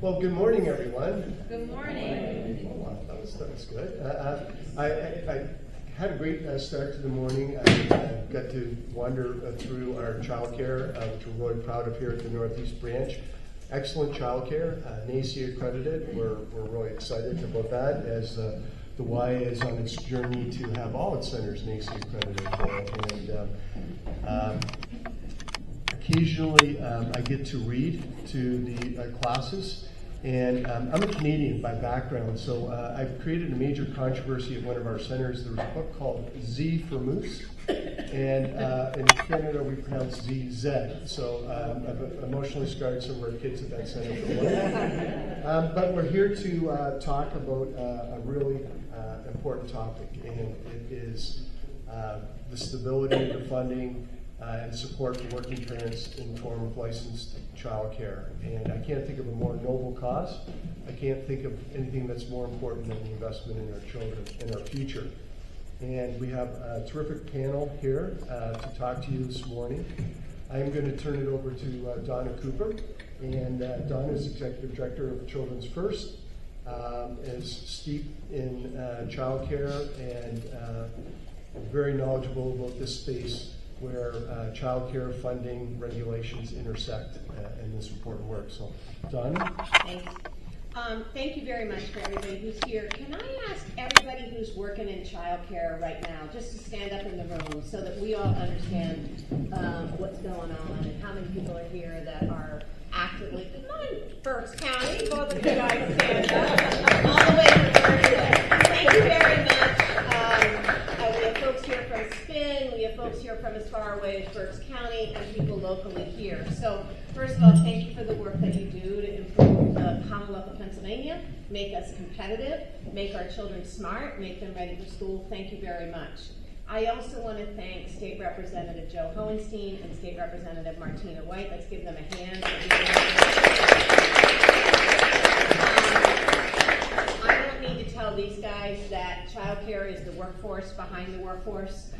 Well, good morning, everyone. Good morning. Oh, wow, that was good. I had a great start to the morning. I got to wander through our childcare, which we're really proud of here at the Northeast Branch. Excellent childcare, NACA accredited. We're really excited about that as the Y is on its journey to have all its centers NACA accredited. And occasionally I get to read to the classes. And I'm a Canadian by background, so I've created a major controversy at one of our centers. There was a book called Z for Moose, and in Canada we pronounce ZZ. So I've emotionally scarred some of our kids at that center for life. But we're here to talk about a really important topic, and it is the stability of the funding and support for working parents in the form of licensed childcare. And I can't think of a more noble cause. I can't think of anything that's more important than the investment in our children and our future. And we have a terrific panel here to talk to you this morning. I'm going to turn it over to Donna Cooper. And Donna is Executive Director of Children's First, is steeped in childcare and very knowledgeable about this space where childcare funding regulations intersect in this important work. So, Donna? Thanks. Thank you very much for everybody who's here. Can I ask everybody who's working in childcare right now just to stand up in the room so that we all understand what's going on and how many people are here that are actively, come on, Berks County, both of you guys stand up, all the way from Berks. Thank you very much. We have folks here from Spin, we have folks here from as far away as Berks County, and people locally here. So first of all, thank you for the work that you do to improve the Commonwealth of Pennsylvania, make us competitive, make our children smart, make them ready for school. Thank you very much. I also want to thank State Representative Joe Hohenstein and State Representative Martina White. Let's give them a hand. I don't need to tell these guys that childcare is the workforce behind the workforce.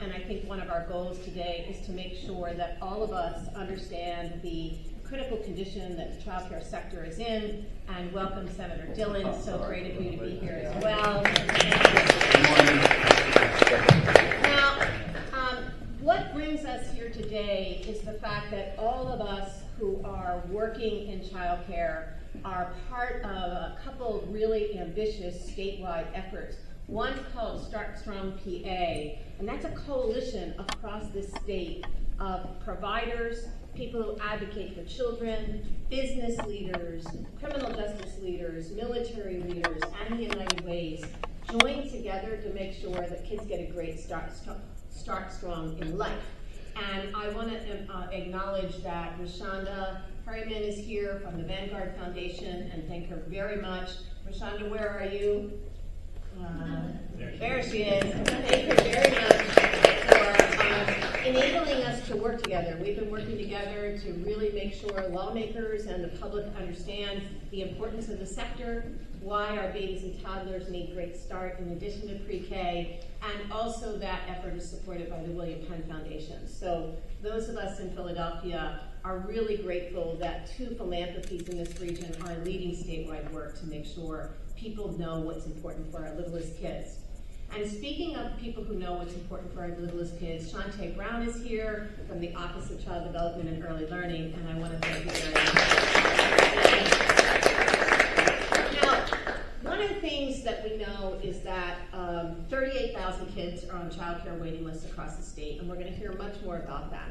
And I think one of our goals today is to make sure that all of us understand the critical condition that the childcare sector is in, and welcome Senator Dillon. So great of you to be here as well. Now, what brings us here today is the fact that all of us who are working in childcare are part of a couple of really ambitious statewide efforts. One's called Start Strong PA, and that's a coalition across the state of providers, people who advocate for children, business leaders, criminal justice leaders, military leaders, and the United Ways join together to make sure that kids get a great start strong in life. And I want to acknowledge that Rashonda Perryman is here from the Vanguard Foundation, and thank her very much. Rashonda, where are you? There she is. Thank her very much for enabling us to work together. We've been working together to really make sure lawmakers and the public understand the importance of the sector, why our babies and toddlers need great start in addition to pre-K, and also that effort is supported by the William Penn Foundation. So those of us in Philadelphia are really grateful that two philanthropies in this region are leading statewide work to make sure people know what's important for our littlest kids. And speaking of people who know what's important for our littlest kids, Shantae Brown is here from the Office of Child Development and Early Learning, and I want to thank you very much. Now, one of the things that we know is that 38,000 kids are on child care waiting lists across the state, and we're going to hear much more about that.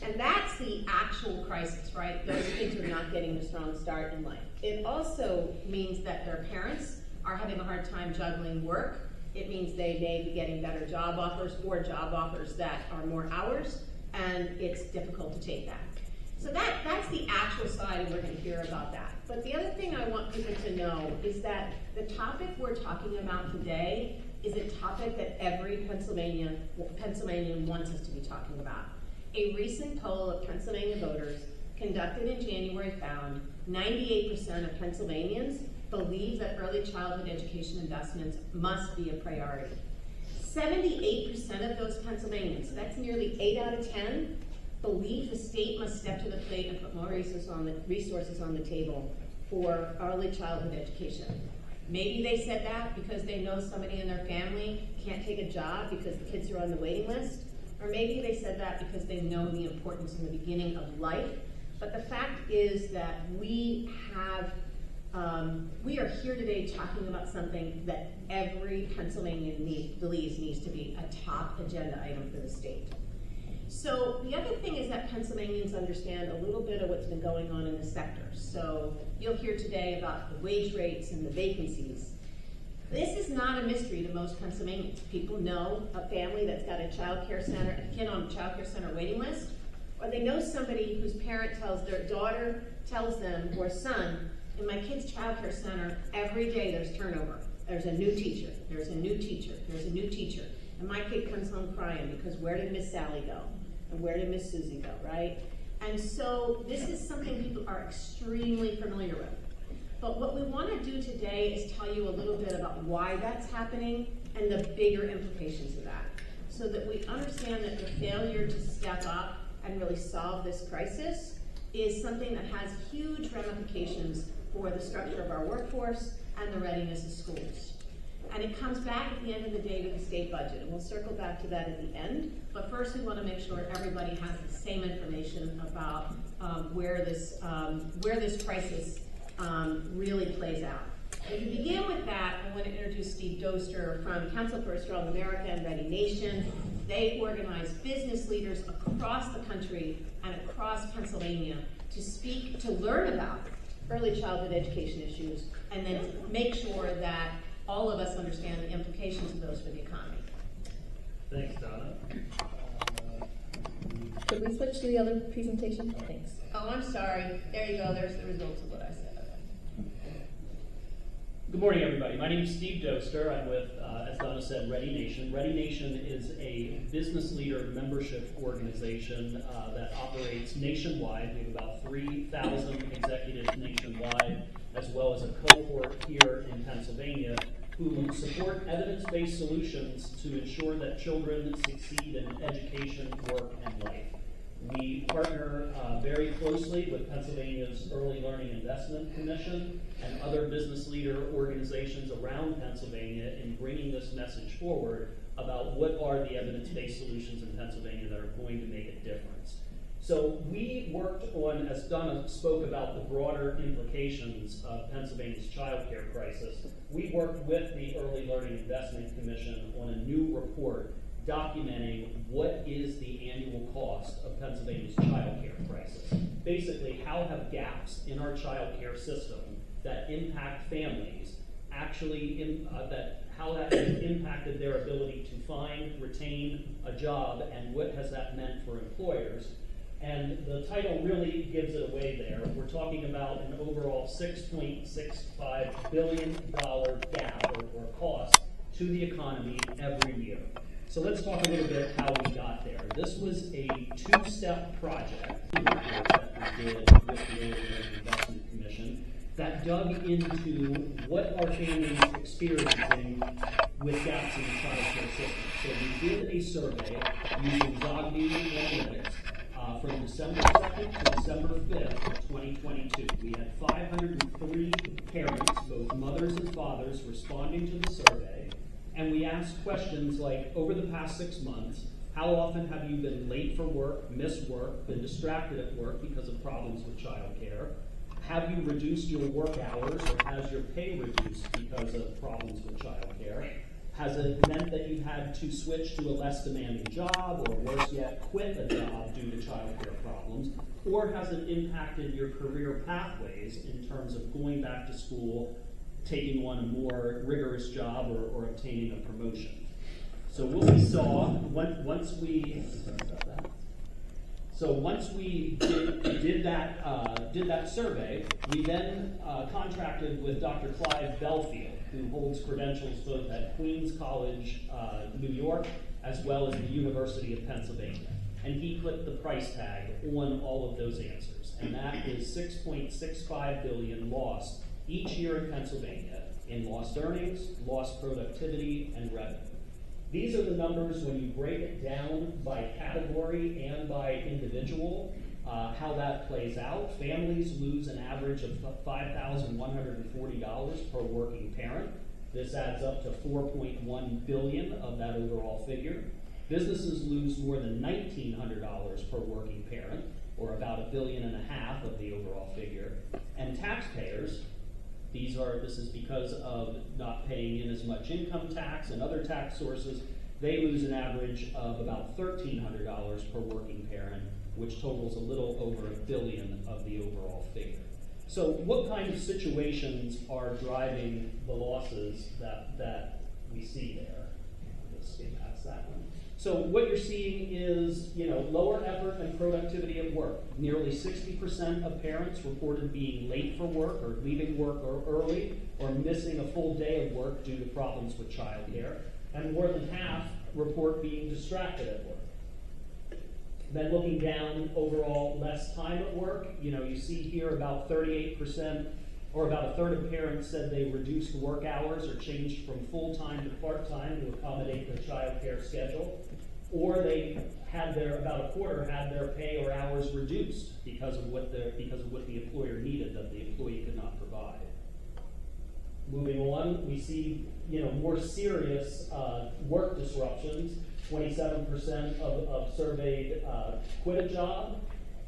And that's the actual crisis, right? Those kids are not getting a strong start in life. It also means that their parents are having a hard time juggling work. It means they may be getting better job offers or job offers that are more hours, and it's difficult to take that. So that's the actual side, and we're going to hear about that. But the other thing I want people to know is that the topic we're talking about today is a topic that every Pennsylvanian wants us to be talking about. A recent poll of Pennsylvania voters conducted in January found 98% of Pennsylvanians believe that early childhood education investments must be a priority. 78% of those Pennsylvanians, so that's nearly 8 out of 10, believe the state must step to the plate and put more resources on the table for early childhood education. Maybe they said that because they know somebody in their family can't take a job because the kids are on the waiting list, or maybe they said that because they know the importance in the beginning of life. But the fact is that we are here today talking about something that every Pennsylvanian believes needs to be a top agenda item for the state. So the other thing is that Pennsylvanians understand a little bit of what's been going on in the sector. So you'll hear today about the wage rates and the vacancies. This is not a mystery to most Pennsylvanians. People know a family that's got a child care center, a kid on a child care center waiting list, or they know somebody whose parent tells their daughter, tells them, or son, in my kid's child care center, every day there's turnover. There's a new teacher, there's a new teacher, there's a new teacher. And my kid comes home crying because where did Miss Sally go? And where did Miss Susie go, right? And so this is something people are extremely familiar with. But what we want to do today is tell you a little bit about why that's happening and the bigger implications of that, so that we understand that the failure to step up and really solve this crisis is something that has huge ramifications for the structure of our workforce and the readiness of schools. And it comes back at the end of the day to the state budget, and we'll circle back to that at the end. But first, we want to make sure everybody has the same information about where this crisis really plays out. And to begin with that, I want to introduce Steve Doster from Council for a Strong America and Ready Nation. They organize business leaders across the country and across Pennsylvania to speak, to learn about early childhood education issues, and then to make sure that all of us understand the implications of those for the economy. Thanks, Donna. Could we switch to the other presentation? Thanks. Oh, I'm sorry. There you go. There's the results of what I said. Good morning, everybody. My name is Steve Doster. I'm with, as Donna said, Ready Nation. Ready Nation is a business leader membership organization that operates nationwide. We have about 3,000 executives nationwide, as well as a cohort here in Pennsylvania who support evidence-based solutions to ensure that children succeed in education, work, and life. We partner very closely with Pennsylvania's Early Learning Investment Commission and other business leader organizations around Pennsylvania in bringing this message forward about what are the evidence-based solutions in Pennsylvania that are going to make a difference. So we worked on, as Donna spoke about, the broader implications of Pennsylvania's child care crisis. We worked with the Early Learning Investment Commission on a new report documenting what is the annual cost of Pennsylvania's child care crisis. Basically, how have gaps in our child care system that impact families actually, how that has impacted their ability to find, retain a job, and what has that meant for employers. And the title really gives it away there. We're talking about an overall $6.65 billion gap or cost to the economy every year. So let's talk a little bit how we got there. This was a two-step project that we did with the Early Learning Investment Commission that dug into what are families experiencing with gaps in the child care system. So we did a survey using Zogby Analytics from December 2nd to December 5th of 2022. We had 503 parents, both mothers and fathers, responding to the survey. And we asked questions like, over the past 6 months, how often have you been late for work, missed work, been distracted at work because of problems with child care? Have you reduced your work hours, or has your pay reduced because of problems with child care? Has it meant that you've had to switch to a less demanding job, or worse yet, quit a job due to child care problems? Or has it impacted your career pathways in terms of going back to school, taking on a more rigorous job, or obtaining a promotion? So what we saw, once we did that survey, we then contracted with Dr. Clive Belfield, who holds credentials both at Queens College, New York, as well as the University of Pennsylvania. And he put the price tag on all of those answers. And that is $6.65 billion lost each year in Pennsylvania in lost earnings, lost productivity, and revenue. These are the numbers when you break it down by category and by individual. How that plays out, families lose an average of $5,140 per working parent. This adds up to $4.1 billion of that overall figure. Businesses lose more than $1,900 per working parent, or about $1.5 billion of the overall figure. And taxpayers, this is because of not paying in as much income tax and other tax sources, they lose an average of about $1,300 per working parent, which totals a little over $1 billion of the overall figure. So what kind of situations are driving the losses that we see there? Let's skip past that one. So what you're seeing is, lower effort and productivity at work. Nearly 60% of parents reported being late for work or leaving work early or missing a full day of work due to problems with childcare. And more than half report being distracted at work. Then looking down, overall less time at work, you see here about 38%, or about a third of parents said they reduced work hours or changed from full-time to part-time to accommodate their child care schedule. Or about a quarter had their pay or hours reduced because of what the employer needed that the employee could not provide. Moving on, we see more serious work disruptions. 27% of surveyed quit a job.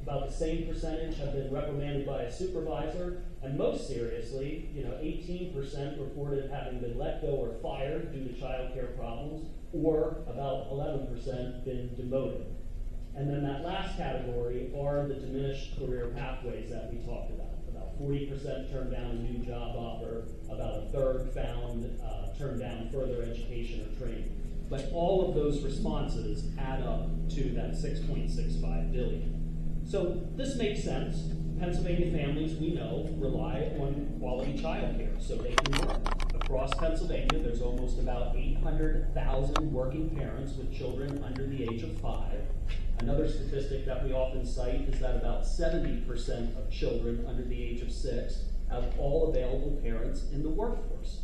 About the same percentage have been reprimanded by a supervisor. And most seriously, 18% reported having been let go or fired due to child care problems, or about 11% been demoted. And then that last category are the diminished career pathways that we talked about. About 40% turned down a new job offer, about a third turned down further education or training. But all of those responses add up to that $6.65 billion. So this makes sense. Pennsylvania families, we know, rely on quality child care so they can work. Across Pennsylvania, there's almost about 800,000 working parents with children under the age of 5. Another statistic that we often cite is that about 70% of children under the age of 6 have all available parents in the workforce.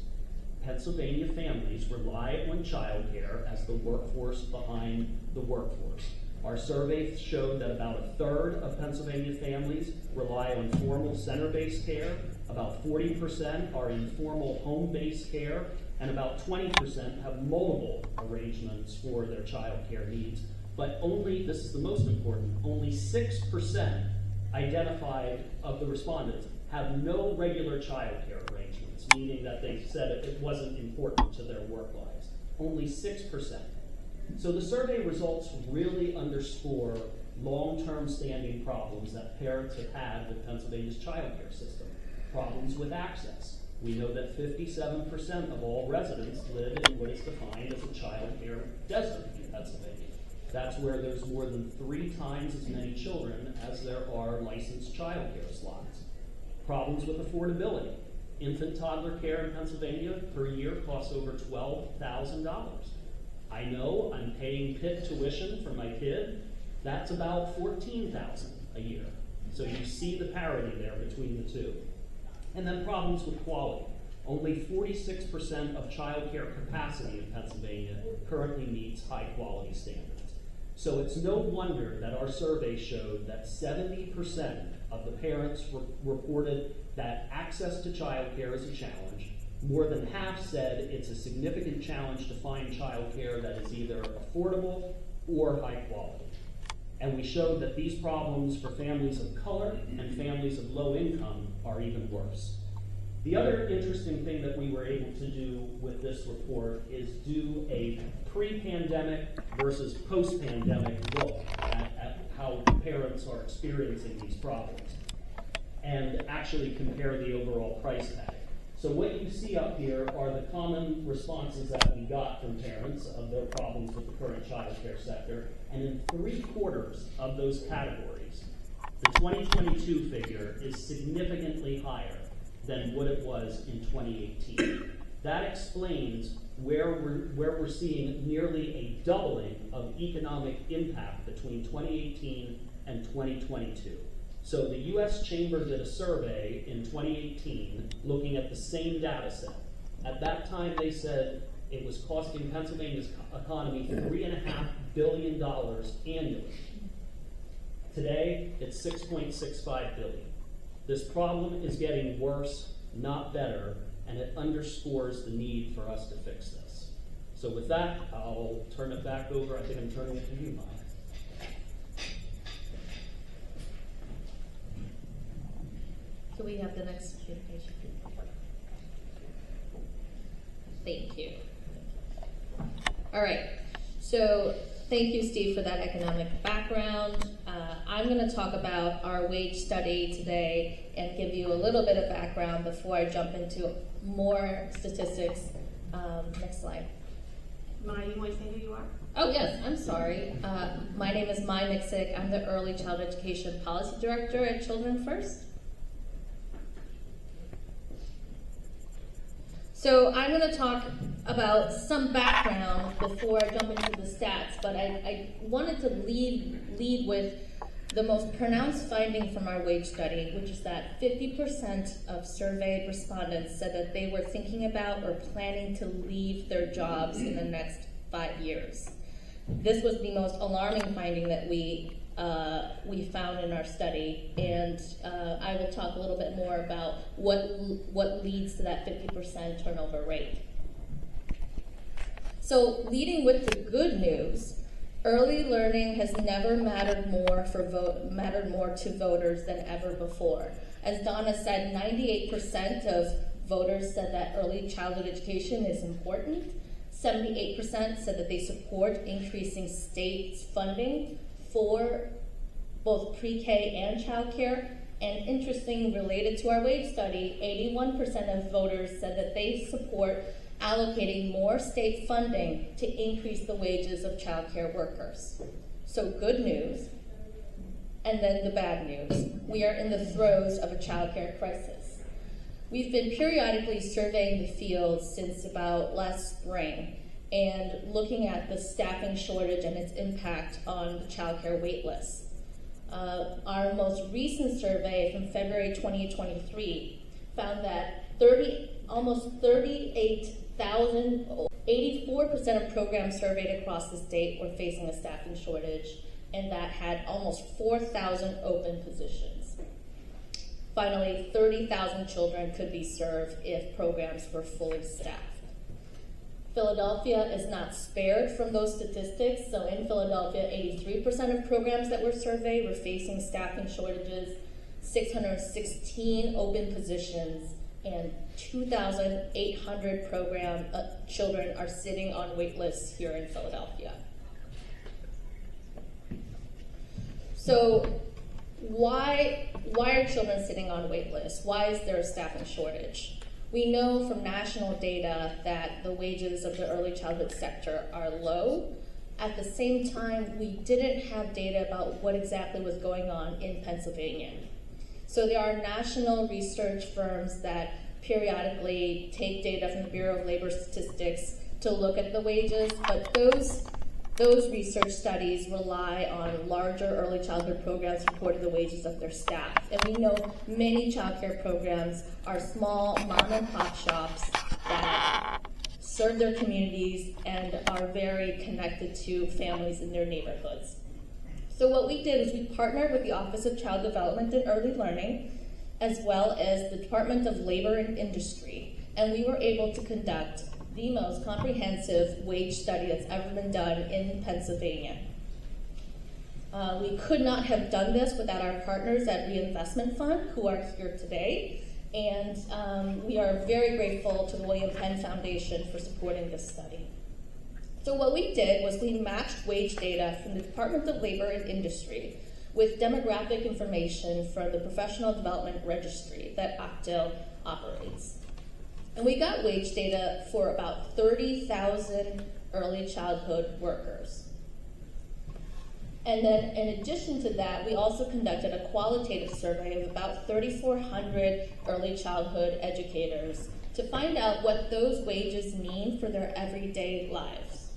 Pennsylvania families rely on child care as the workforce behind the workforce. Our survey showed that about a third of Pennsylvania families rely on formal center-based care, about 40% are in formal home-based care, and about 20% have multiple arrangements for their child care needs. But this is the most important, only 6% identified of the respondents have no regular child care arrangements, meaning that they said it wasn't important to their work lives. Only 6%. So the survey results really underscore long-term standing problems that parents have had with Pennsylvania's child care system. Problems with access. We know that 57% of all residents live in what is defined as a child care desert in Pennsylvania. That's where there's more than 3 times as many children as there are licensed child care slots. Problems with affordability. Infant toddler care in Pennsylvania per year costs over $12,000. I know I'm paying PIT tuition for my kid. That's about $14,000 a year. So you see the parity there between the two. And then problems with quality. Only 46% of child care capacity in Pennsylvania currently meets high quality standards. So it's no wonder that our survey showed that 70% of the parents reported that access to child care is a challenge. More than half said it's a significant challenge to find child care that is either affordable or high quality. And we showed that these problems for families of color and families of low income are even worse. The other interesting thing that we were able to do with this report is do a pre-pandemic versus post-pandemic look at how parents are experiencing these problems and actually compare the overall price tag. So what you see up here are the common responses that we got from parents of their problems with the current child care sector, and in 3/4 of those categories, the 2022 figure is significantly higher than what it was in 2018. That explains where we're seeing nearly a doubling of economic impact between 2018 and 2022. So the U.S. Chamber did a survey in 2018 looking at the same data set. At that time, they said it was costing Pennsylvania's economy $3.5 billion annually. Today, it's 6.65 billion. This problem is getting worse, not better, and it underscores the need for us to fix this. So with that, I'll turn it back over. I think I'm turning it to you, Mike. Can we have the next presentation? Thank you. All right, so thank you, Steve, for that economic background. I'm going to talk about our wage study today and give you a little bit of background before I jump into more statistics. Next slide. Maya, you want to say who you are? Oh, yes, I'm sorry. My name is Maya Mixick. I'm the Early Child Education Policy Director at Children First. So I'm going to talk about some background before I jump into the stats, but I wanted to lead with the most pronounced finding from our wage study, which is that 50% of surveyed respondents said that they were thinking about or planning to leave their jobs in the next 5 years. This was the most alarming finding that we found in our study, and I will talk a little bit more about what leads to that 50% turnover rate. So, leading with the good news, early learning has never mattered more to voters than ever before. As Donna said, 98% of voters said that early childhood education is important. 78% said that they support increasing state funding for both pre-K and childcare. And interesting, related to our wage study, 81% of voters said that they support allocating more state funding to increase the wages of childcare workers. So good news. And then the bad news. We are in the throes of a childcare crisis. We've been periodically surveying the field since about last spring and looking at the staffing shortage and its impact on the childcare wait lists. Our most recent survey from February 2023 found that almost 38,000, 84% of programs surveyed across the state were facing a staffing shortage, and that had almost 4,000 open positions. Finally, 30,000 children could be served if programs were fully staffed. Philadelphia is not spared from those statistics. So in Philadelphia, 83% of programs that were surveyed were facing staffing shortages, 616 open positions, and 2,800 children are sitting on wait lists here in Philadelphia. So why are children sitting on wait lists? Why is there a staffing shortage? We know from national data that the wages of the early childhood sector are low. At the same time, we didn't have data about what exactly was going on in Pennsylvania. So there are national research firms that periodically take data from the Bureau of Labor Statistics to look at the wages, but those research studies rely on larger early childhood programs reporting the wages of their staff. And we know many childcare programs are small mom and pop shops that serve their communities and are very connected to families in their neighborhoods. So what we did is we partnered with the Office of Child Development and Early Learning, as well as the Department of Labor and Industry, and we were able to conduct the most comprehensive wage study that's ever been done in Pennsylvania. We could not have done this without our partners at Reinvestment Fund, who are here today, and we are very grateful to the William Penn Foundation for supporting this study. So what we did was we matched wage data from the Department of Labor and Industry with demographic information from the Professional Development Registry that OCDIL operates. And we got wage data for about 30,000 early childhood workers. And then in addition to that, we also conducted a qualitative survey of about 3,400 early childhood educators to find out what those wages mean for their everyday lives.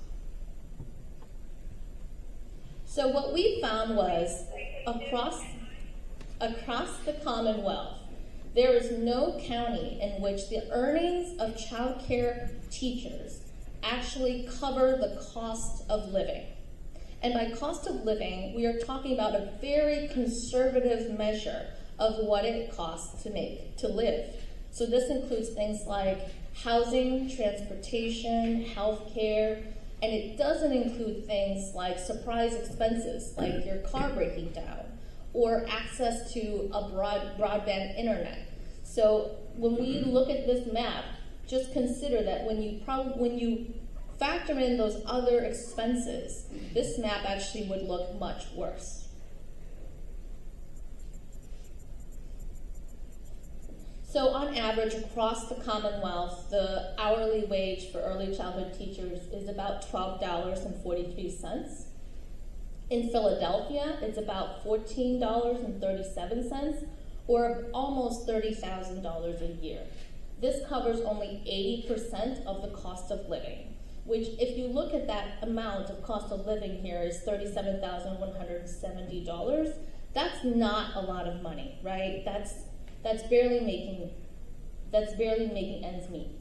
So what we found was across the Commonwealth, there is no county in which the earnings of child care teachers actually cover the cost of living. And by cost of living, we are talking about a very conservative measure of what it costs to live. So this includes things like housing, transportation, healthcare, and it doesn't include things like surprise expenses, like your car breaking down, or access to a broadband internet. So when we look at this map, just consider that when you factor in those other expenses, this map actually would look much worse. So on average, across the Commonwealth, the hourly wage for early childhood teachers is about $12.43. In Philadelphia, it's about $14.37, or almost $30,000 a year. This covers only 80% of the cost of living, which, if you look at that amount of cost of living here, is $37,170. That's not a lot of money, right? That's barely making ends meet.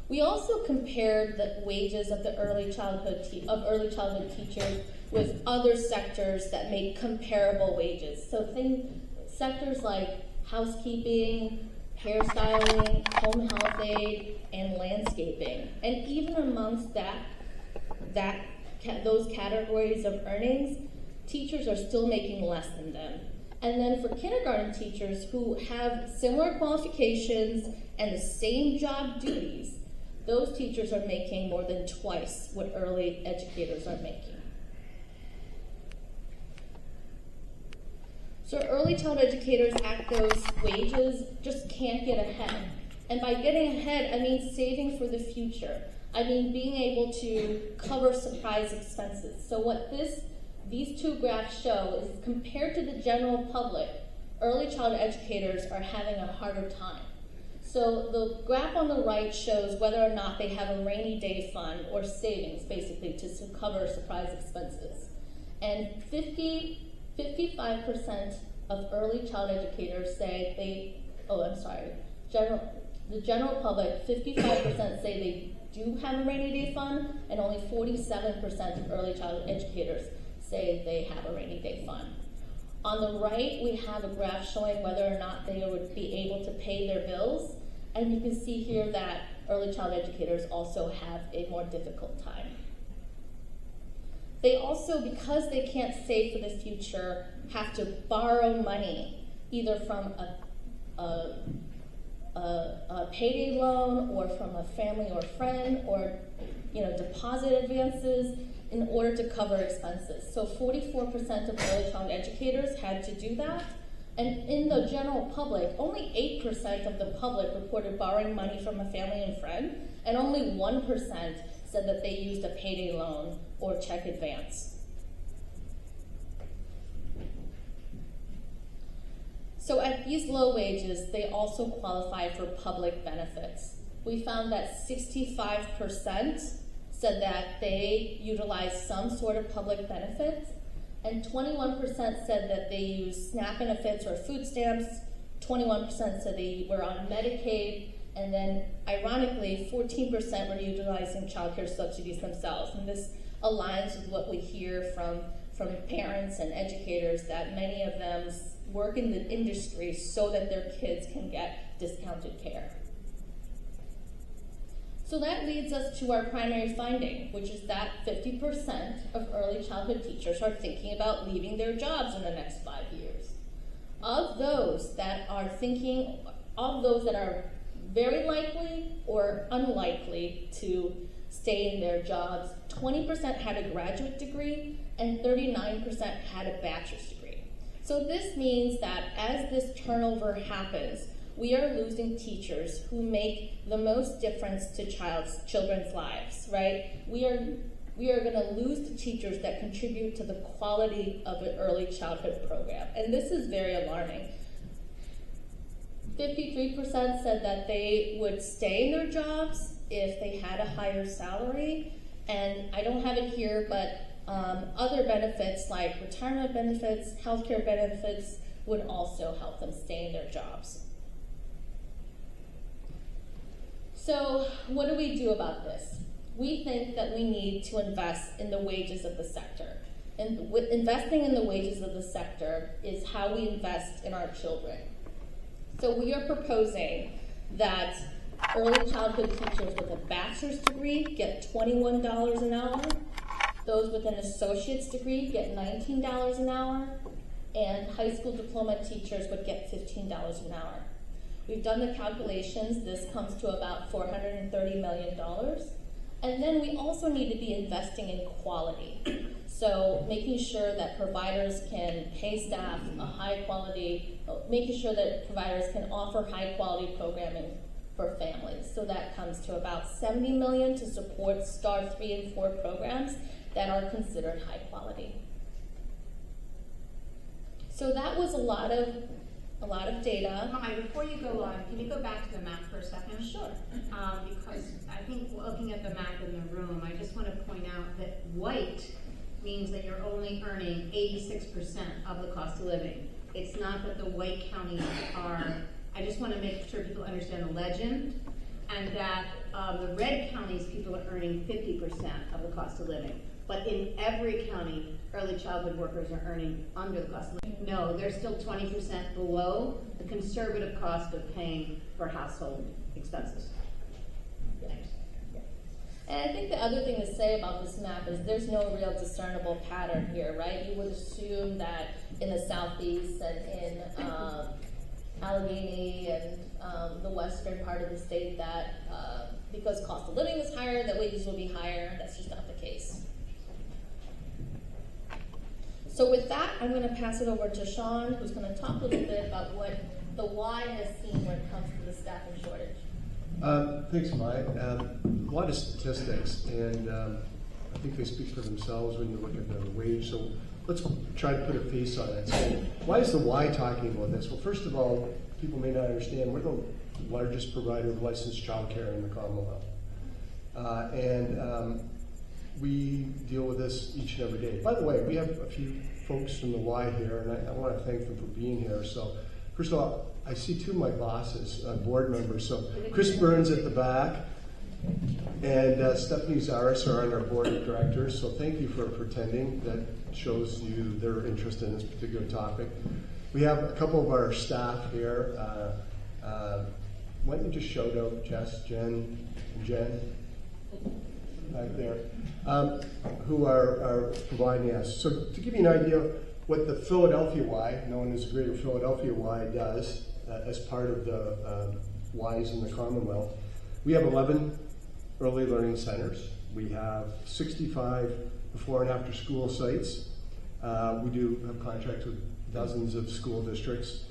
We also compared the wages of the early childhood teachers with other sectors that make comparable wages. So sectors like housekeeping, hairstyling, home health aide, and landscaping. And even amongst those categories of earnings, teachers are still making less than them. And then for kindergarten teachers who have similar qualifications and the same job duties, those teachers are making more than twice what early educators are making. So early child educators at those wages just can't get ahead. And by getting ahead, I mean saving for the future. I mean being able to cover surprise expenses. So what these two graphs show is, compared to the general public, early child educators are having a harder time. So the graph on the right shows whether or not they have a rainy day fund or savings, basically, to cover surprise expenses. And 55% of early child educators say the general public, 55% say they do have a rainy day fund, and only 47% of early child educators say they have a rainy day fund. On the right, we have a graph showing whether or not they would be able to pay their bills, and you can see here that early child educators also have a more difficult time. They also, because they can't save for the future, have to borrow money, either from a payday loan or from a family or friend, or deposit advances in order to cover expenses. So 44% of early child educators had to do that. And in the general public, only 8% of the public reported borrowing money from a family and friend, and only 1% said that they used a payday loan or check advance. So at these low wages, they also qualify for public benefits. We found that 65% said that they utilized some sort of public benefits, and 21% said that they used SNAP benefits or food stamps, 21% said they were on Medicaid, and then, ironically, 14% were utilizing child care subsidies themselves. And this aligns with what we hear from parents and educators, that many of them work in the industry so that their kids can get discounted care. So that leads us to our primary finding, which is that 50% of early childhood teachers are thinking about leaving their jobs in the next 5 years. Of those that are very likely or unlikely to stay in their jobs, 20% had a graduate degree and 39% had a bachelor's degree. So this means that as this turnover happens, we are losing teachers who make the most difference to children's lives, right? We are going to lose the teachers that contribute to the quality of an early childhood program. And this is very alarming. 53% said that they would stay in their jobs if they had a higher salary. And I don't have it here, but other benefits like retirement benefits, healthcare benefits would also help them stay in their jobs. So what do we do about this? we think that we need to invest in the wages of the sector. And investing in the wages of the sector is how we invest in our children. So we are proposing that early childhood teachers with a bachelor's degree get $21 an hour. Those with an associate's degree get $19 an hour. And high school diploma teachers would get $15 an hour. We've done the calculations. This comes to about $430 million. And then we also need to be investing in quality. So making sure that providers can pay staff a high quality, making sure that providers can offer high quality programming for families. So that comes to about $70 million to support STAR 3 and 4 programs that are considered high quality. So that was a lot of data. Hi, before you go on, can you go back to the map for a second? Sure. Because I think looking at the map in the room, I just want to point out that white means that you're only earning 86% of the cost of living. It's not that the white counties are, I just want to make sure people understand the legend, and that the red counties, people are earning 50% of the cost of living. But in every county, early childhood workers are earning under the cost of living. No, they're still 20% below the conservative cost of paying for household expenses. Thanks. And I think the other thing to say about this map is there's no real discernible pattern here, right? You would assume that in the southeast and in Allegheny and the western part of the state that because cost of living is higher, that wages will be higher. That's just not the case. So with that, I'm going to pass it over to Shaun, who's going to talk a little bit about what the Y has seen when it comes to the staffing shortage. Thanks, Mai. A lot of statistics, and I think they speak for themselves when you look at the wage. So let's try to put a face on it. So why is the Y talking about this? Well, first of all, people may not understand, we're the largest provider of licensed childcare in the Commonwealth. We deal with this each and every day. By the way, we have a few folks from the Y here, and I want to thank them for being here. So first of all, I see two of my bosses, board members. So Chris Burns at the back and Stephanie Zaris are on our board of directors. So thank you for attending. That shows you their interest in this particular topic. We have a couple of our staff here. Why don't you just shout out Jess, Jen, and Jen back there, who are providing us. So to give you an idea of what the Philadelphia Y, known as the Greater Philadelphia Y, does as part of the Ys in the Commonwealth, we have 11 early learning centers. We have 65 before and after school sites. We do have contracts with dozens of school districts.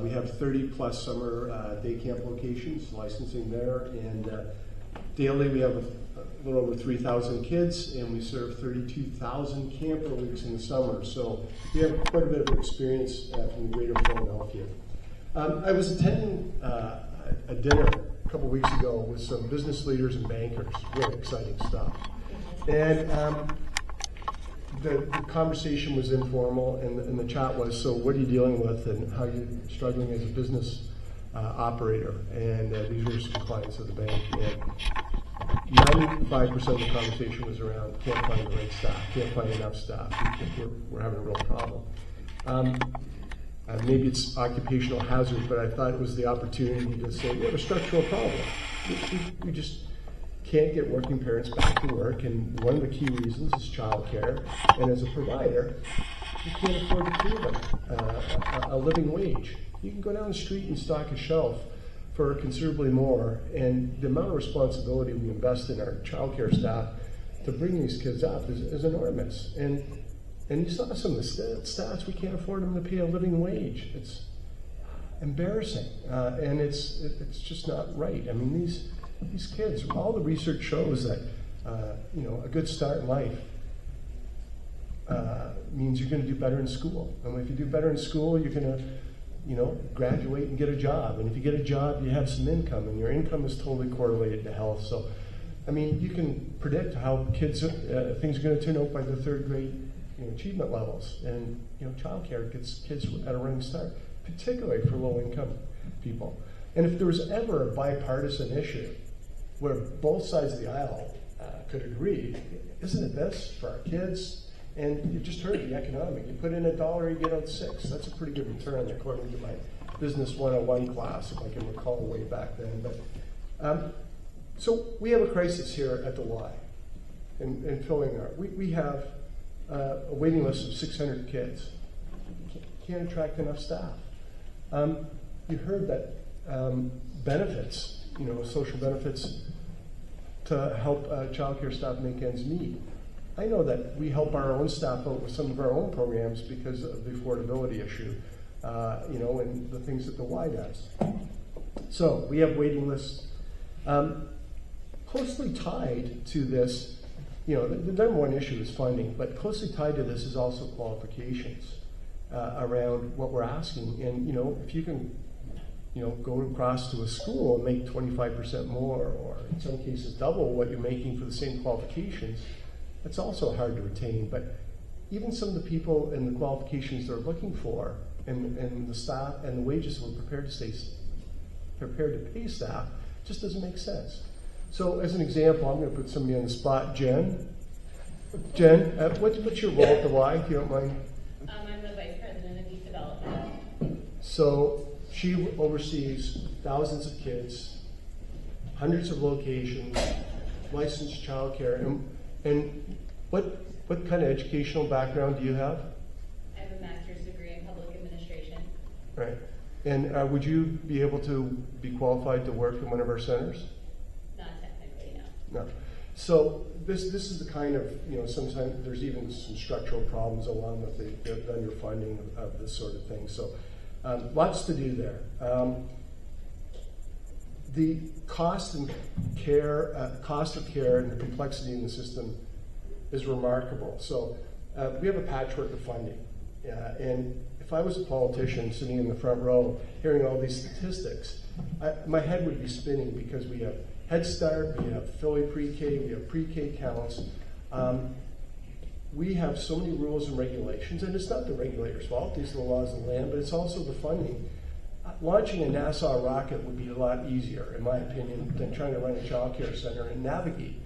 We have 30 plus summer day camp locations, licensing there, and daily we have a little over 3,000 kids, and we serve 32,000 camper weeks in the summer. So we have quite a bit of experience from the Greater Philadelphia. I was attending a dinner a couple weeks ago with some business leaders and bankers. Really exciting stuff. And the conversation was informal, and the chat was, so what are you dealing with and how are you struggling as a business operator? And these were some clients of the bank. And 95% of the conversation was around can't find the right staff, can't find enough staff. We're having a real problem. Maybe it's occupational hazard, but I thought it was the opportunity to say we have a structural problem. We just can't get working parents back to work, and one of the key reasons is childcare. And as a provider, you can't afford to pay them a living wage. You can go down the street and stock a shelf for considerably more, and the amount of responsibility we invest in our childcare staff to bring these kids up is enormous. And you saw some of the stats. We can't afford them to pay a living wage. It's embarrassing, and it's just not right. I mean, these kids. All the research shows that a good start in life means you're going to do better in school, and if you do better in school, you're going to graduate and get a job. And if you get a job, you have some income, and your income is totally correlated to health. So, I mean, you can predict how things are going to turn out by the third grade achievement levels. And, childcare gets kids at a running start, particularly for low-income people. And if there was ever a bipartisan issue where both sides of the aisle could agree. Isn't it best for our kids? And you just heard the economic. You put in $1, you get out 6. That's a pretty good return according to my Business 101 class, if I can recall way back then. But so we have a crisis here at the Y in filling our. We have a waiting list of 600 kids. Can't attract enough staff. You heard that benefits, social benefits to help childcare staff make ends meet. I know that we help our own staff out with some of our own programs because of the affordability issue, and the things that the Y does. So we have waiting lists. Closely tied to this, the number one issue is funding, but closely tied to this is also qualifications around what we're asking. And, if you can, go across to a school and make 25% more, or in some cases double what you're making for the same qualifications, it's also hard to retain. But even some of the people and the qualifications they're looking for, and the staff and the wages we're prepared to pay staff, just doesn't make sense. So as an example, I'm going to put somebody on the spot. Jen, what's your role at the Y, if you don't mind? I'm the Vice President of Youth Development. So she oversees thousands of kids, hundreds of locations, licensed childcare. And what kind of educational background do you have? I have a master's degree in public administration. Right. And would you be able to be qualified to work in one of our centers? Not technically, no. No. So this is the kind of, sometimes there's even some structural problems along with the underfunding of this sort of thing. So lots to do there. The cost of care and the complexity in the system is remarkable. So we have a patchwork of funding. And if I was a politician sitting in the front row hearing all these statistics, my head would be spinning, because we have Head Start, we have Philly Pre-K, we have Pre-K counts. We have so many rules and regulations, and it's not the regulators' fault. These are the laws of the land, but it's also the funding. Launching a NASA rocket would be a lot easier, in my opinion, than trying to run a child care center and navigate.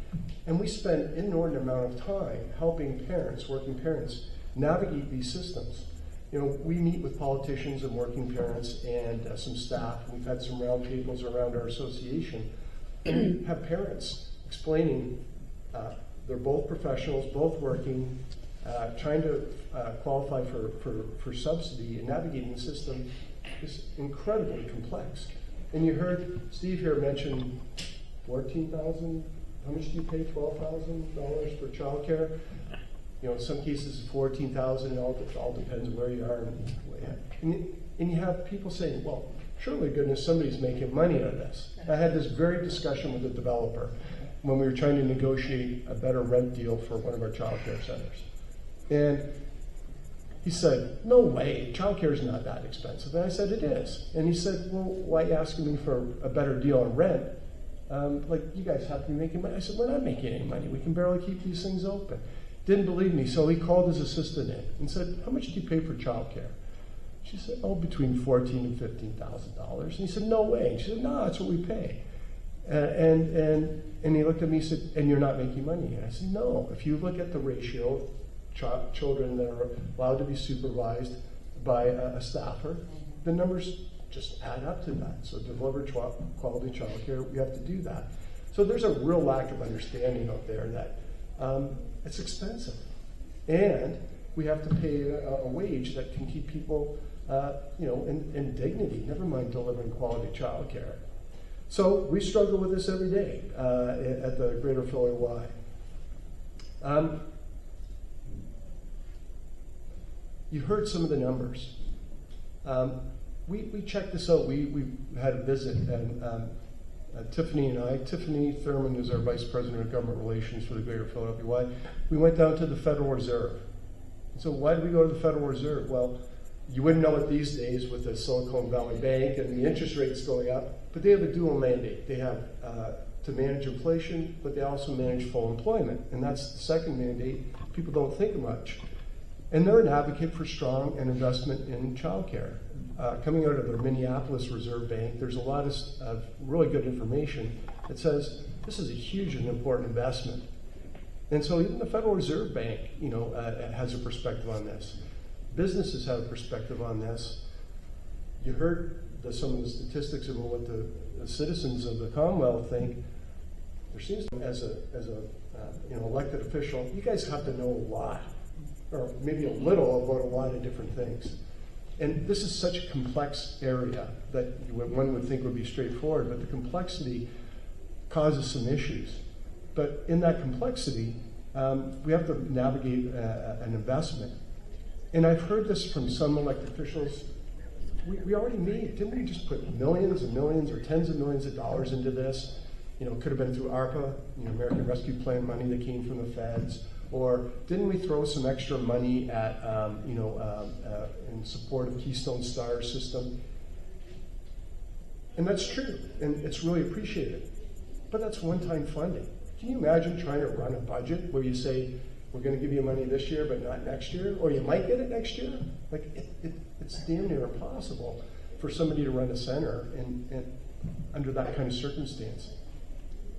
And we spend an inordinate amount of time helping parents, working parents, navigate these systems. We meet with politicians and working parents and some staff. We've had some roundtables around our association, and we have parents explaining they're both professionals, both working, trying to qualify for subsidy, and navigating the system is incredibly complex. And you heard Steve here mention $14,000. How much do you pay? $12,000 for childcare. In some cases, $14,000. It all depends where you are. And you have people saying, "Well, surely goodness, somebody's making money out of this." I had this very discussion with a developer when we were trying to negotiate a better rent deal for one of our childcare centers, and he said, "No way, childcare is not that expensive." And I said, "It is." And he said, "Well, why are you asking me for a better deal on rent? You guys have to be making money." I said, "We're not making any money. We can barely keep these things open." Didn't believe me, so he called his assistant in and said, "How much do you pay for childcare?" She said, "Oh, between $14,000 and $15,000. And he said, "No way." And she said, "No, that's what we pay." And he looked at me and said, "And you're not making money?" And I said, "No. If you look at the ratio of children that are allowed to be supervised by a staffer, the numbers just add up to that. So to deliver quality childcare, we have to do that." So there's a real lack of understanding out there that it's expensive, and we have to pay a wage that can keep people, in dignity. Never mind delivering quality childcare. So we struggle with this every day at the Greater Philly Y. You heard some of the numbers. We checked this out. We had a visit, and Tiffany Thurman is our Vice President of Government Relations for the Greater Philadelphia Y. We went down to the Federal Reserve. So why did we go to the Federal Reserve? Well, you wouldn't know it these days with the Silicon Valley Bank and the interest rates going up, but they have a dual mandate. They have to manage inflation, but they also manage full employment, and that's the second mandate people don't think much. And they're an advocate for strong and investment in childcare. Coming out of the Minneapolis Reserve Bank, there's a lot of really good information that says this is a huge and important investment And so even the Federal Reserve Bank, has a perspective on this. Businesses have a perspective on this. You heard some of the statistics about what the citizens of the Commonwealth think. There seems to be, as a elected official, you guys have to know a lot, or maybe a little about a lot of different things. And this is such a complex area that one would think would be straightforward, but the complexity causes some issues. But in that complexity, we have to navigate an investment. And I've heard this from some elected officials. We already didn't we just put millions and millions or tens of millions of dollars into this? It could have been through ARPA, American Rescue Plan money that came from the feds. Or didn't we throw some extra money at, in support of Keystone Star system? And that's true, and it's really appreciated. But that's one-time funding. Can you imagine trying to run a budget where you say, we're going to give you money this year, but not next year? Or you might get it next year? Like, it's damn near impossible for somebody to run a center and under that kind of circumstance.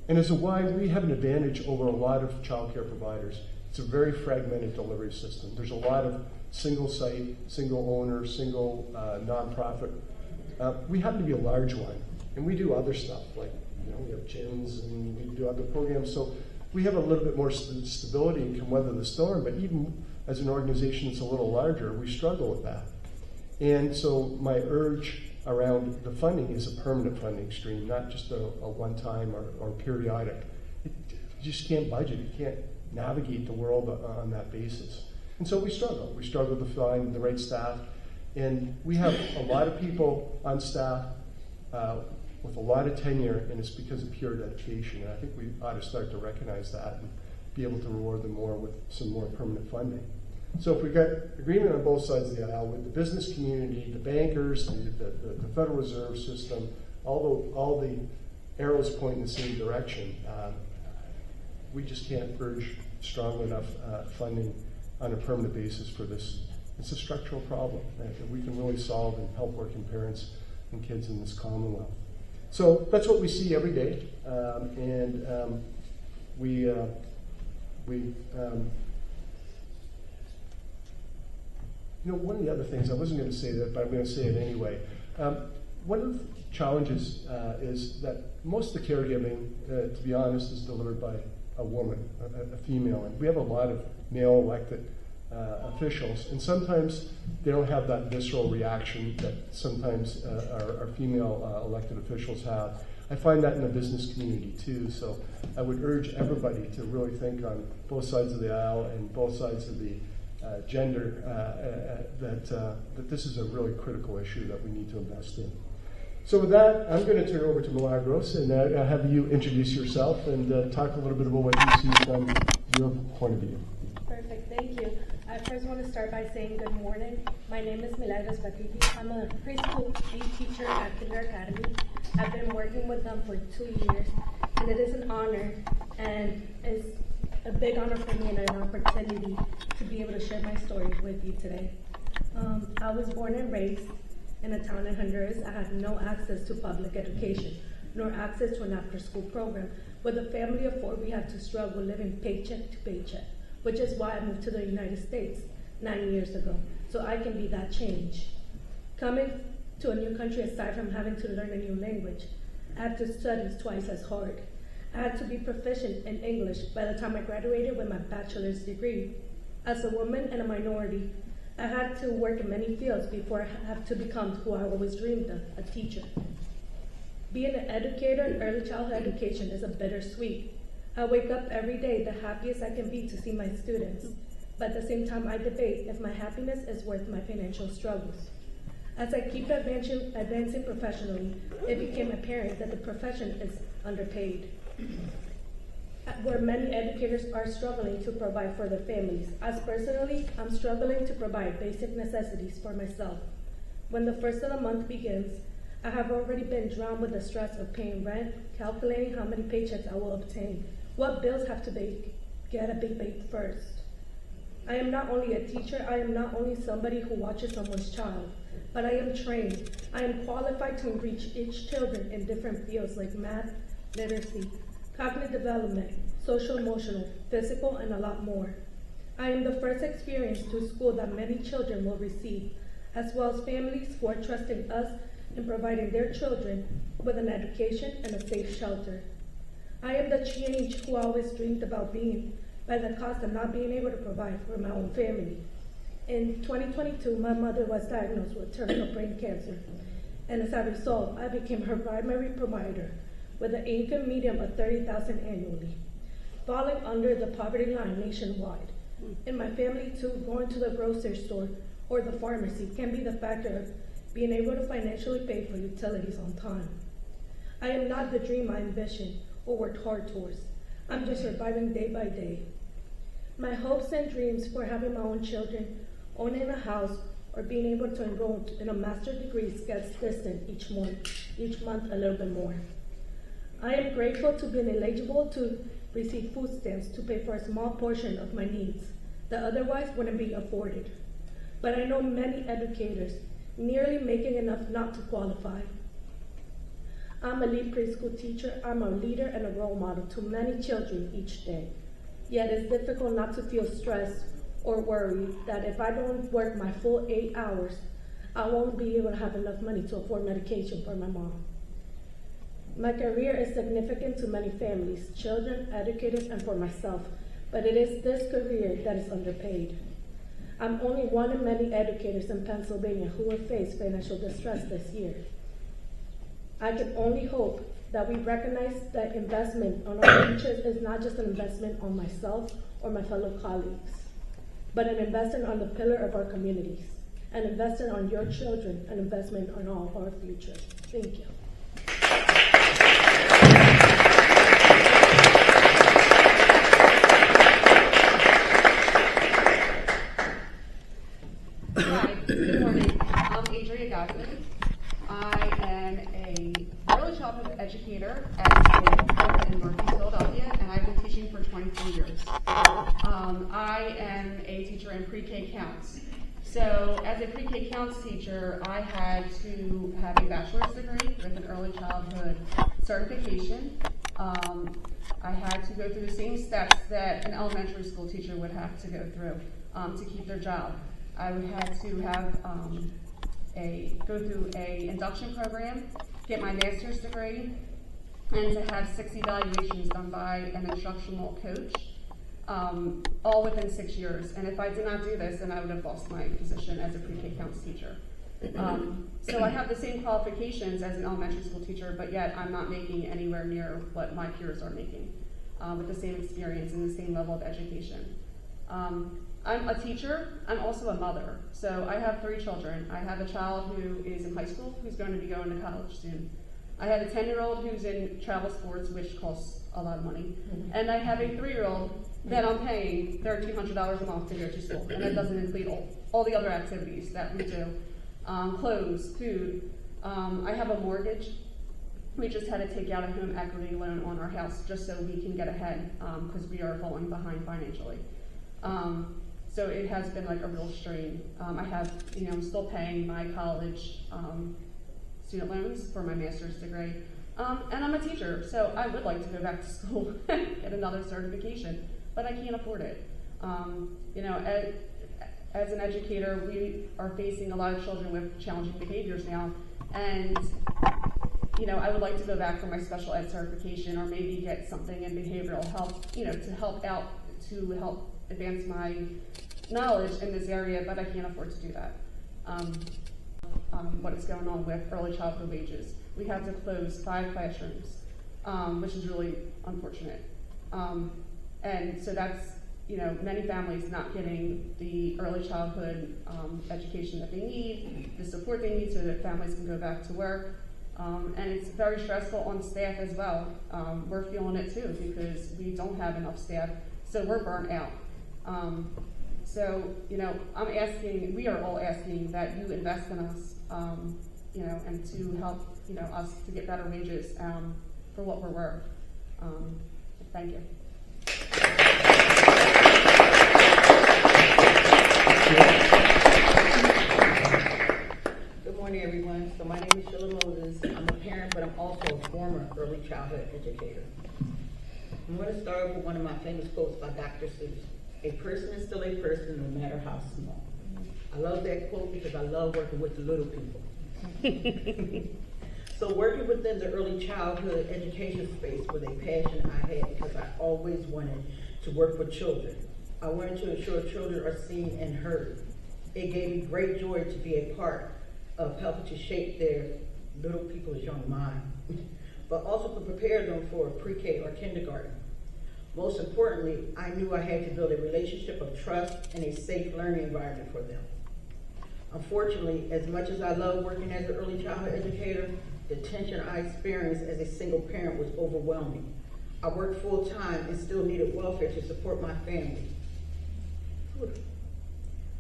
And as a Y, we have an advantage over a lot of childcare providers. It's a very fragmented delivery system. There's a lot of single site, single owner, single nonprofit. We happen to be a large one, and we do other stuff, like we have gyms and we do other programs. So we have a little bit more stability and can weather the storm, but even as an organization that's a little larger, we struggle with that. And so my urge around the funding is a permanent funding stream, not just a one-time or periodic. You just can't budget. You can't navigate the world on that basis. And so we struggle. We struggle to find the right staff. And we have a lot of people on staff with a lot of tenure, and it's because of pure dedication. And I think we ought to start to recognize that and be able to reward them more with some more permanent funding. So if we got agreement on both sides of the aisle with the business community, the bankers, the Federal Reserve System, all the arrows point in the same direction, we just can't urge strong enough funding on a permanent basis for this. It's a structural problem that we can really solve and help working parents and kids in this Commonwealth. So that's what we see every day, one of the other things, I wasn't going to say that, but I'm going to say it anyway. One of the challenges is that most of the caregiving, to be honest, is delivered by a woman, a female. And we have a lot of male elected officials, and sometimes they don't have that visceral reaction that sometimes our female elected officials have. I find that in the business community too, so I would urge everybody to really think on both sides of the aisle and both sides of the gender, that this is a really critical issue that we need to invest in. So with that, I'm going to turn it over to Milagros and have you introduce yourself and talk a little bit about what you see from your point of view. Perfect, thank you. I first want to start by saying good morning. My name is Milagros Patiti. I'm a preschool teacher at Kinder Academy. I've been working with them for 2 years, and it is an honor, and it's a big honor for me and an opportunity to be able to share my story with you today. I was born and raised in a town in Honduras. I had no access to public education, nor access to an after-school program. With a family of 4, we had to struggle living paycheck to paycheck, which is why I moved to the United States 9 years ago, so I can be that change. Coming to a new country, aside from having to learn a new language, I had to study twice as hard. I had to be proficient in English by the time I graduated with my bachelor's degree. As a woman and a minority, I had to work in many fields before I have to become who I always dreamed of, a teacher. Being an educator in early childhood education is a bittersweet. I wake up every day the happiest I can be to see my students, but at the same time I debate if my happiness is worth my financial struggles. As I keep advancing professionally, it became apparent that the profession is underpaid, where many educators are struggling to provide for their families. As personally, I'm struggling to provide basic necessities for myself. When the first of the month begins, I have already been drowned with the stress of paying rent, calculating how many paychecks I will obtain, what bills have to get abated first. I am not only a teacher, I am not only somebody who watches someone's child, but I am trained. I am qualified to reach each children in different fields like math, literacy, cognitive development, social, emotional, physical, and a lot more. I am the first experience to school that many children will receive, as well as families who are trusting us in providing their children with an education and a safe shelter. I am the change who always dreamed about being, by the cost of not being able to provide for my own family. In 2022, my mother was diagnosed with terminal brain cancer, and as a result, I became her primary provider with an income median of $30,000 annually, falling under the poverty line nationwide. In my family too, going to the grocery store or the pharmacy can be the factor of being able to financially pay for utilities on time. I am not the dream I envisioned or worked hard towards. I'm just surviving day by day. My hopes and dreams for having my own children, owning a house, or being able to enroll in a master's degree gets distant each month a little bit more. I am grateful to be eligible to receive food stamps to pay for a small portion of my needs that otherwise wouldn't be afforded. But I know many educators nearly making enough not to qualify. I'm a lead preschool teacher. I'm a leader and a role model to many children each day. Yet it's difficult not to feel stressed or worried that if I don't work my full 8 hours, I won't be able to have enough money to afford medication for my mom. My career is significant to many families, children, educators, and for myself, but it is this career that is underpaid. I'm only one of many educators in Pennsylvania who will face financial distress this year. I can only hope that we recognize that investment on our teachers is not just an investment on myself or my fellow colleagues, but an investment on the pillar of our communities, an investment on your children, an investment on all our future. Thank you. Hi, good morning. I'm Adria Gottman. I am a early childhood educator at school in Northeast Philadelphia, and I've been teaching for 23 years. I am a teacher in pre-K counts. So as a pre-K counts teacher, I had to have a bachelor's degree with an early childhood certification. I had to go through the same steps that an elementary school teacher would have to go through to keep their job. I had to have go through a induction program, get my master's degree, and to have 6 evaluations done by an instructional coach, all within 6 years. And if I did not do this, then I would have lost my position as a pre-K counts teacher. So I have the same qualifications as an elementary school teacher, but yet I'm not making anywhere near what my peers are making with the same experience and the same level of education. I'm a teacher. I'm also a mother. So I have 3 children. I have a child who is in high school who's going to be going to college soon. I have a 10-year-old who's in travel sports, which costs a lot of money. And I have a 3-year-old that I'm paying $1,300 a month to go to school. And that doesn't include all the other activities that we do. Clothes, food. I have a mortgage. We just had to take out a home equity loan on our house just so we can get ahead because we are falling behind financially. So it has been like a real strain. I'm still paying my college student loans for my master's degree. And I'm a teacher, so I would like to go back to school and get another certification, but I can't afford it. As an educator, we are facing a lot of children with challenging behaviors now, and I would like to go back for my special ed certification or maybe get something in behavioral health, to help advance my knowledge in this area, but I can't afford to do that. What is going on with early childhood wages. We have to close 5 classrooms, which is really unfortunate. And so that's, many families not getting the early childhood education that they need, the support they need so that families can go back to work. And it's very stressful on staff as well. We're feeling it too because we don't have enough staff, so we're burnt out. We are all asking that you invest in us, and to help, us to get better wages for what we're worth. Thank you. Good morning, everyone. So my name is Sheila Moses. I'm a parent, but I'm also a former early childhood educator. I'm going to start with one of my famous quotes by Dr. Seuss. A person is still a person no matter how small. I love that quote because I love working with the little people. So working within the early childhood education space was a passion I had because I always wanted to work with children. I wanted to ensure children are seen and heard. It gave me great joy to be a part of helping to shape their little people's young mind, but also to prepare them for pre-K or kindergarten. Most importantly, I knew I had to build a relationship of trust and a safe learning environment for them. Unfortunately, as much as I love working as an early childhood educator, the tension I experienced as a single parent was overwhelming. I worked full time and still needed welfare to support my family.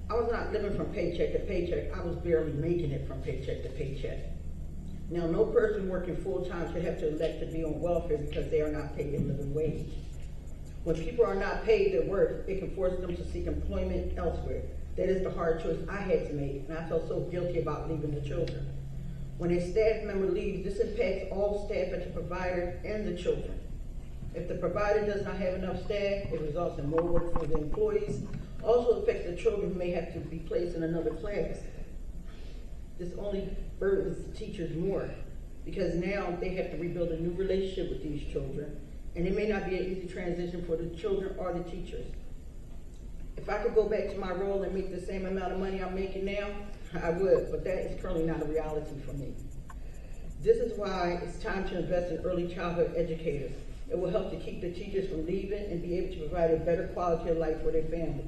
I was not living from paycheck to paycheck. I was barely making it from paycheck to paycheck. Now, no person working full time should have to elect to be on welfare because they are not paid a living wage. When people are not paid their worth, it can force them to seek employment elsewhere. That is the hard choice I had to make, and I felt so guilty about leaving the children. When a staff member leaves, this impacts all staff at the provider and the children. If the provider does not have enough staff, it results in more work for the employees. Also affects the children who may have to be placed in another class. This only burdens the teachers more because now they have to rebuild a new relationship with these children, and it may not be an easy transition for the children or the teachers. If I could go back to my role and make the same amount of money I'm making now, I would, but that is currently not a reality for me. This is why it's time to invest in early childhood educators. It will help to keep the teachers from leaving and be able to provide a better quality of life for their family.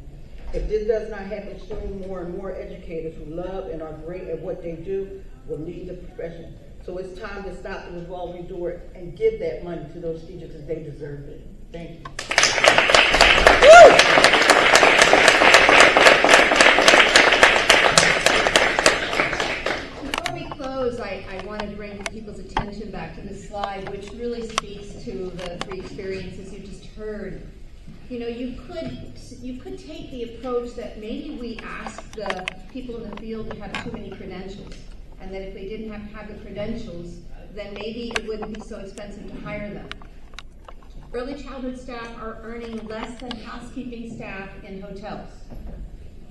If this does not happen soon, more and more educators who love and are great at what they do will leave the profession. So it's time to stop the revolving door and give that money to those teachers because they deserve it. Thank you. Before we close, I want to bring people's attention back to this slide, which really speaks to the three experiences you just heard. You know, you could take the approach that maybe we ask the people in the field to have too many credentials, and that if they didn't have the credentials, then maybe it wouldn't be so expensive to hire them. Early childhood staff are earning less than housekeeping staff in hotels.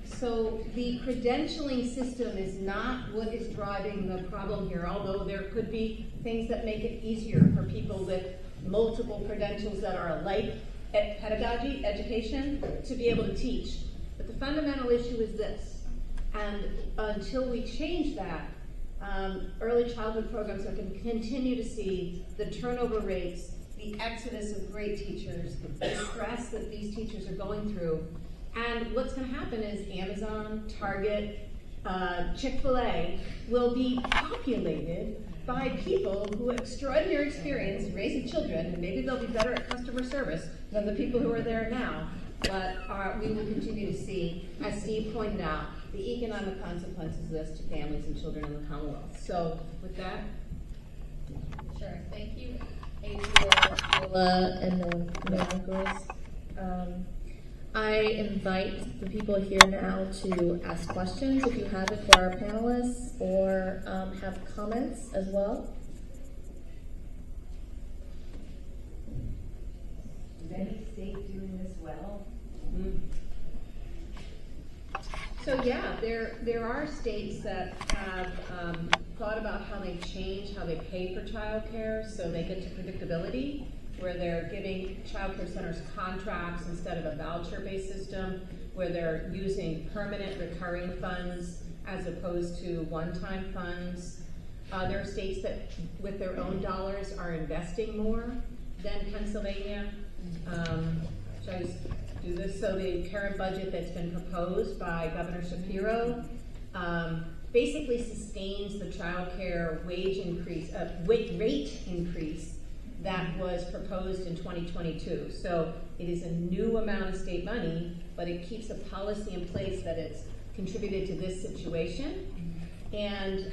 So the credentialing system is not what is driving the problem here, although there could be things that make it easier for people with multiple credentials that are alike at pedagogy, education, to be able to teach. But the fundamental issue is this, and until we change that, early childhood programs are going to continue to see the turnover rates, the exodus of great teachers, the stress that these teachers are going through. And what's going to happen is Amazon, Target, Chick-fil-A will be populated by people who have extraordinary experience raising children, and maybe they'll be better at customer service than the people who are there now. But we will continue to see, as Steve pointed out, the economic consequences of this to families and children in the Commonwealth. So with that. Sure, thank you, Adria, Lola, and the members. I invite the people here now to ask questions if you have it for our panelists, or have comments as well. Is any state doing this well? So yeah, there are states that have thought about how they change how they pay for childcare, so they get to predictability, where they're giving childcare centers contracts instead of a voucher-based system, where they're using permanent recurring funds as opposed to one-time funds. There are states that, with their own dollars, are investing more than Pennsylvania. Should I just do this? So the current budget that's been proposed by Governor Shapiro basically sustains the childcare wage increase, rate increase that was proposed in 2022. So it is a new amount of state money, but it keeps a policy in place that it's contributed to this situation. And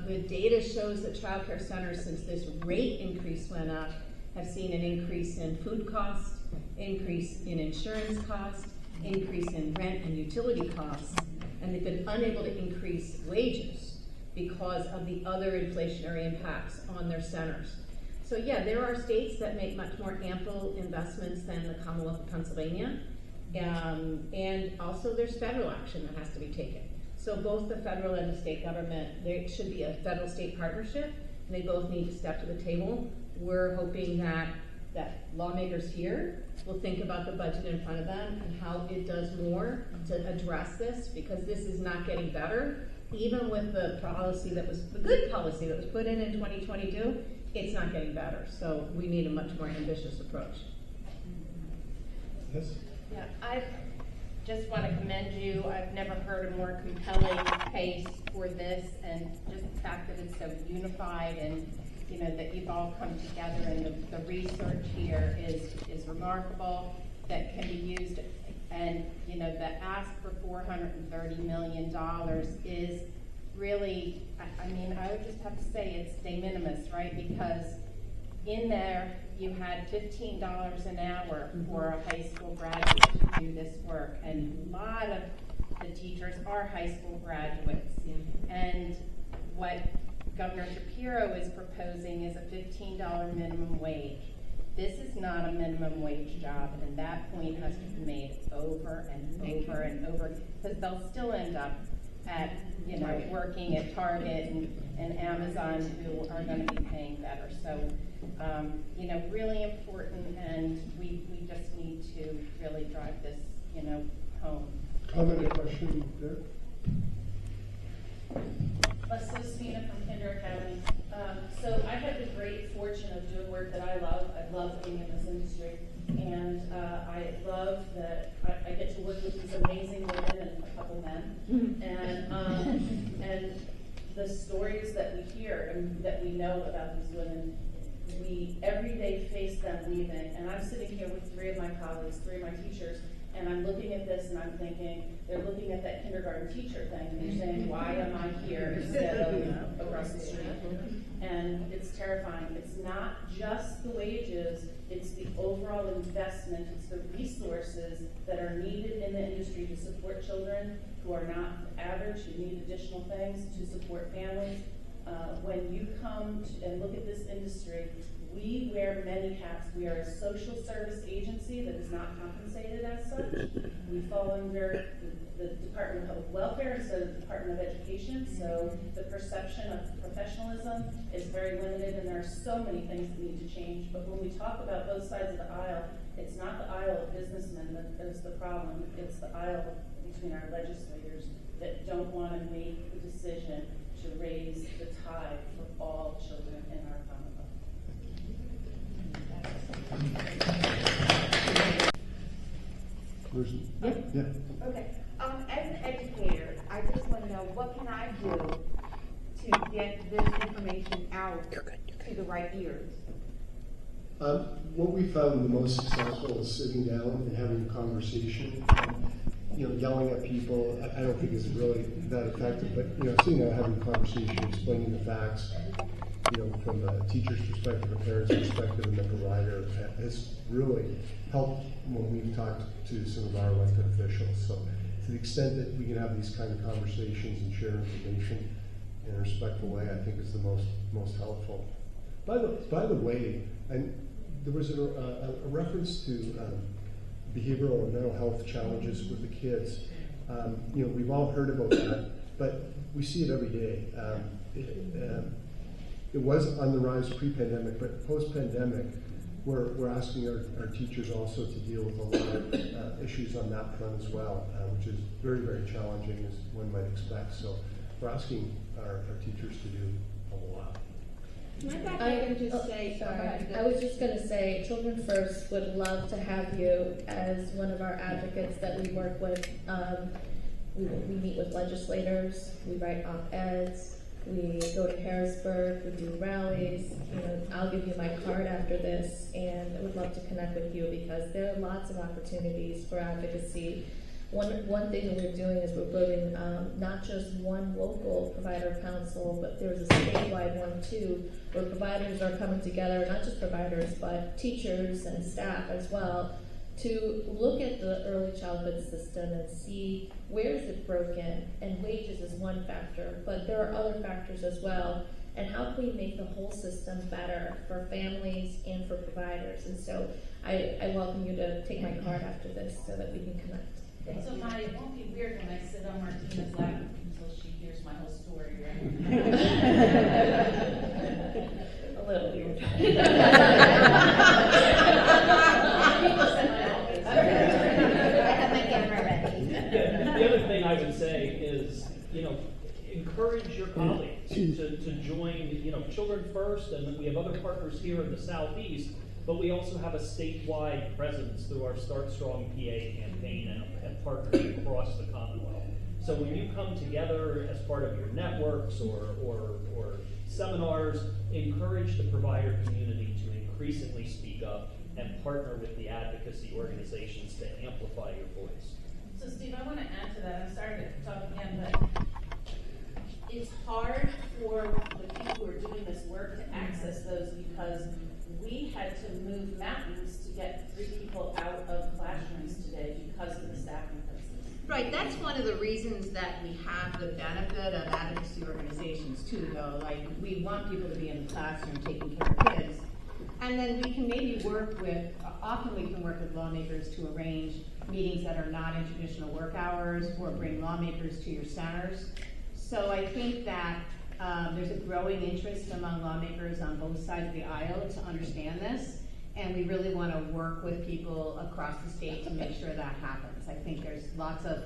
the data shows that childcare centers, since this rate increase went up, have seen an increase in food costs, increase in insurance costs, increase in rent and utility costs, and they've been unable to increase wages because of the other inflationary impacts on their centers. So yeah, there are states that make much more ample investments than the Commonwealth of Pennsylvania. And also there's federal action that has to be taken. So both the federal and the state government, there should be a federal-state partnership, and they both need to step to the table. We're hoping that lawmakers here will think about the budget in front of them and how it does more to address this, because this is not getting better. Even with the good policy that was put in 2022, it's not getting better. So we need a much more ambitious approach. Yes? Yeah, I just want to commend you. I've never heard a more compelling case for this, and just the fact that it's so unified, and you know that you've all come together, and the research here is remarkable, that can be used. And you know, the ask for $430 million is really, I mean, I would just have to say it's de minimis, right? Because in there, you had $15 an hour for a high school graduate to do this work, and a lot of the teachers are high school graduates. And what Governor Shapiro is proposing is a $15 minimum wage. This is not a minimum wage job, and that point has to be made over and over and over, because they'll still end up at, you know, working at Target and Amazon, who are going to be paying better. So, you know, really important, and we just need to really drive this, you know, home. Comment or question there? Stina from Kinder Academy. So I had the great fortune of doing work that I love. I love being in this industry, and I love that I get to work with these amazing women and a couple men, and the stories that we hear and that we know about these women. We every day face them leaving, and I'm sitting here with three of my colleagues, three of my teachers, and I'm looking at this and I'm thinking, they're looking at that kindergarten teacher thing and they're saying, why am I here instead of across the street? And it's terrifying. It's not just the wages, it's the overall investment, it's the resources that are needed in the industry to support children who are not average, who need additional things to support families. When you come and look at this industry, we wear many hats. We are a social service agency that is not compensated as such. We fall under the Department of Health Welfare instead of the Department of Education, so the perception of professionalism is very limited, and there are so many things that need to change. But when we talk about both sides of the aisle, it's not the aisle of businessmen that is the problem. It's the aisle between our legislators that don't want to make the decision to raise the tide for all children in our Commonwealth. Yeah. Okay. As an educator, I just want to know, what can I do to get this information out to the right ears? What we found the most successful is sitting down and having a conversation. You know, yelling at people, I don't think is really that effective, but, you know, sitting down, having a conversation, explaining the facts, you know, from a teacher's perspective, a parent's perspective, and the provider has really helped when we've talked to some of our elected officials. So to the extent that we can have these kind of conversations and share information in a respectful way, I think is the most helpful. By the way, and there was a reference to behavioral and mental health challenges with the kids. You know, we've all heard about that, but we see it every day. It was on the rise pre-pandemic, but post-pandemic, we're asking our teachers also to deal with a lot of issues on that front as well, which is very, very challenging, as one might expect. So we're asking our teachers to do a lot. Can I back up and just say, I was just going to say, Children First would love to have you as one of our advocates that we work with. We meet with legislators, we write op-eds, we go to Harrisburg, we do rallies. You know, I'll give you my card after this, and I would love to connect with you because there are lots of opportunities for advocacy. One thing that we're doing is we're building not just one local provider council, but there's a statewide one too, where providers are coming together, not just providers, but teachers and staff as well, to look at the early childhood system and see where is it broken, and wages is one factor, but there are other factors as well. and how can we make the whole system better for families and for providers. And so I welcome you to take my card after this so that we can connect. Thank So you. Maya, it won't be weird when I sit on Martina's lap until she hears my whole story, right? A little weird. The other thing I would say is, encourage your colleagues to join, Children First, and then we have other partners here in the Southeast, but we also have a statewide presence through our Start Strong PA campaign and partners across the Commonwealth. So when you come together as part of your networks or seminars, encourage the provider community to increasingly speak up and partner with the advocacy organizations to amplify your voice. So Steve, I want to add to that. I'm sorry to talk again, but it's hard for the people who are doing this work to access those because we had to move mountains to get 3 people out of classrooms today because of the staffing crisis. Right, that's one of the reasons that we have the benefit of advocacy organizations too, though. Like, we want people to be in the classroom taking care of kids. And then we can maybe work with, often we can work with lawmakers to arrange meetings that are not in traditional work hours or bring lawmakers to your centers. So I think that there's a growing interest among lawmakers on both sides of the aisle to understand this. And we really want to work with people across the state to make sure that happens. I think there's lots of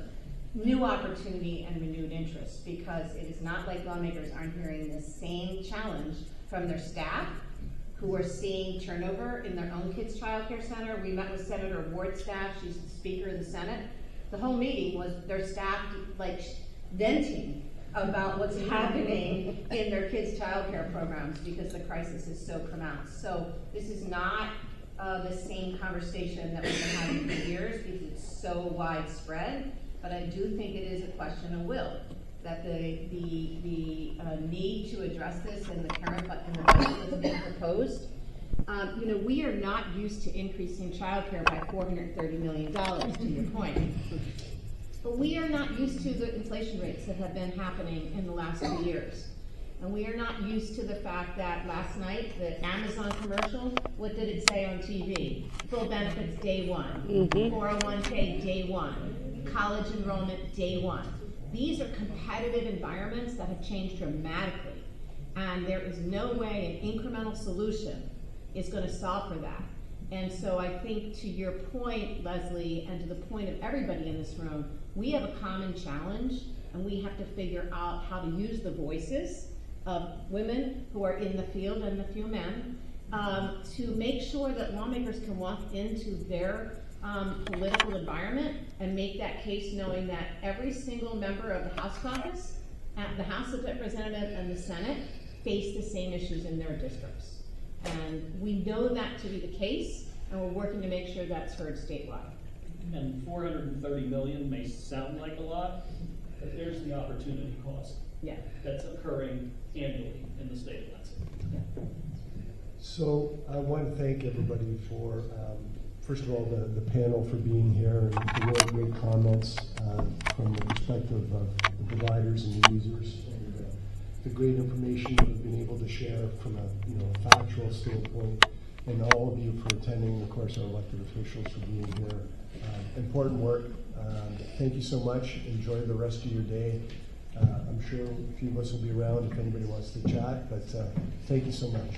new opportunity and renewed interest because it is not like lawmakers aren't hearing the same challenge from their staff who are seeing turnover in their own kids' child care center. We met with Senator Ward's staff, she's the Speaker of the Senate. The whole meeting was their staff like venting about what's happening in their kids' child care programs because the crisis is so pronounced. So this is not the same conversation that we've been having for years because it's so widespread, but I do think it is a question of will, that the need to address this in the current in the budget that's been proposed. We are not used to increasing child care by $430 million, to your point. But we are not used to the inflation rates that have been happening in the last 2 years. And we are not used to the fact that last night, the Amazon commercial, what did it say on TV? Full benefits day one, 401k day one, college enrollment day one. These are competitive environments that have changed dramatically. And there is no way an incremental solution is going to solve for that. And so I think to your point, Leslie, and to the point of everybody in this room, we have a common challenge and we have to figure out how to use the voices of women who are in the field and the few men to make sure that lawmakers can walk into their political environment and make that case knowing that every single member of the House caucus, the House of Representatives and the Senate face the same issues in their districts. And we know that to be the case, and we're working to make sure that's heard statewide. And $430 million may sound like a lot, but there's the opportunity cost that's occurring annually in the state of Lansing. So I want to thank everybody for, first of all, the panel for being here and the really great comments from the perspective of the providers and the users, and the great information that we've been able to share from a factual standpoint, and all of you for attending, and of course our elected officials for being here. Important work. Thank you so much. Enjoy the rest of your day. I'm sure a few of us will be around if anybody wants to chat, but thank you so much.